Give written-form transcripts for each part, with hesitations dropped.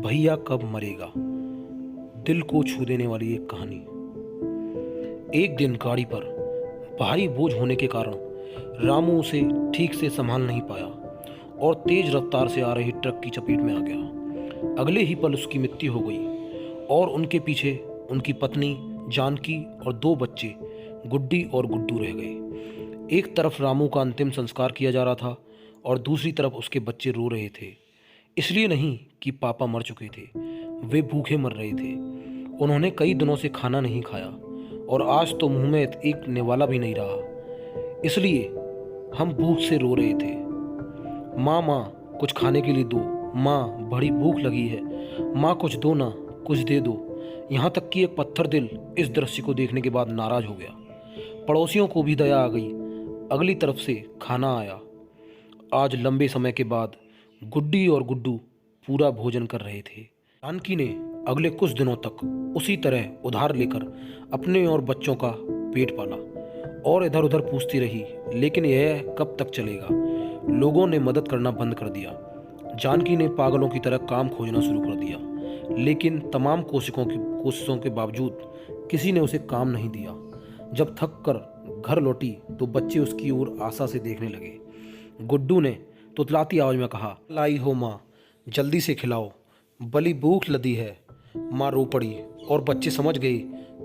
भैया कब मरेगा। दिल को छू देने वाली एक कहानी। एक दिन गाड़ी पर भारी बोझ होने के कारण रामू उसे ठीक से संभाल नहीं पाया और तेज रफ्तार से आ रही ट्रक की चपेट में आ गया। अगले ही पल उसकी मृत्यु हो गई और उनके पीछे उनकी पत्नी जानकी और दो बच्चे गुड्डी और गुड्डू रह गए। एक तरफ रामू का अंतिम संस्कार किया जा रहा था और दूसरी तरफ उसके बच्चे रो रहे थे। इसलिए नहीं कि पापा मर चुके थे, वे भूखे मर रहे थे। उन्होंने कई दिनों से खाना नहीं खाया और आज तो मुंह में एक निवाला भी नहीं रहा। इसलिए हम भूख से रो रहे थे। माँ माँ कुछ खाने के लिए दो, माँ बड़ी भूख लगी है, माँ कुछ दो ना, कुछ दे दो। यहाँ तक कि एक पत्थर दिल इस दृश्य को देखने के बाद नाराज हो गया। पड़ोसियों को भी दया आ गई। अगली तरफ से खाना आया। आज लंबे समय के बाद गुड्डी और गुड्डू पूरा भोजन कर रहे थे। जानकी ने अगले कुछ दिनों तक उसी तरह उधार लेकर अपने और बच्चों का पेट पाला और इधर उधर पूछती रही, लेकिन यह कब तक चलेगा। लोगों ने मदद करना बंद कर दिया। जानकी ने पागलों की तरह काम खोजना शुरू कर दिया, लेकिन तमाम कोशिशों के बावजूद किसी ने उसे काम नहीं दिया। जब थक कर घर लौटी तो बच्चे उसकी ओर आशा से देखने लगे। गुड्डू ने तुतलाती आवाज में कहा, लाई हो माँ, जल्दी से खिलाओ, बड़ी भूख लगी है। माँ रो पड़ी और बच्चे समझ गए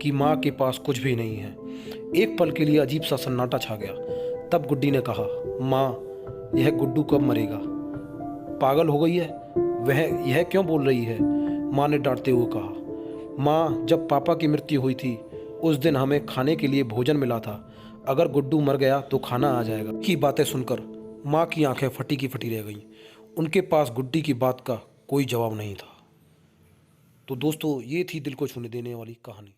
कि माँ के पास कुछ भी नहीं है। एक पल के लिए अजीब सा सन्नाटा छा गया। तब गुड्डी ने कहा, माँ यह गुड्डू कब मरेगा? पागल हो गई है वह, यह क्यों बोल रही है? माँ ने डांटते हुए कहा, माँ जब पापा की मृत्यु हुई थी उस दिन हमें खाने के लिए भोजन मिला था। अगर गुड्डू मर गया तो खाना आ जाएगा। की बातें सुनकर माँ की आंखें फटी की फटी रह गईं। उनके पास गुड्डी की बात का कोई जवाब नहीं था। तो दोस्तों, ये थी दिल को छूने देने वाली कहानी।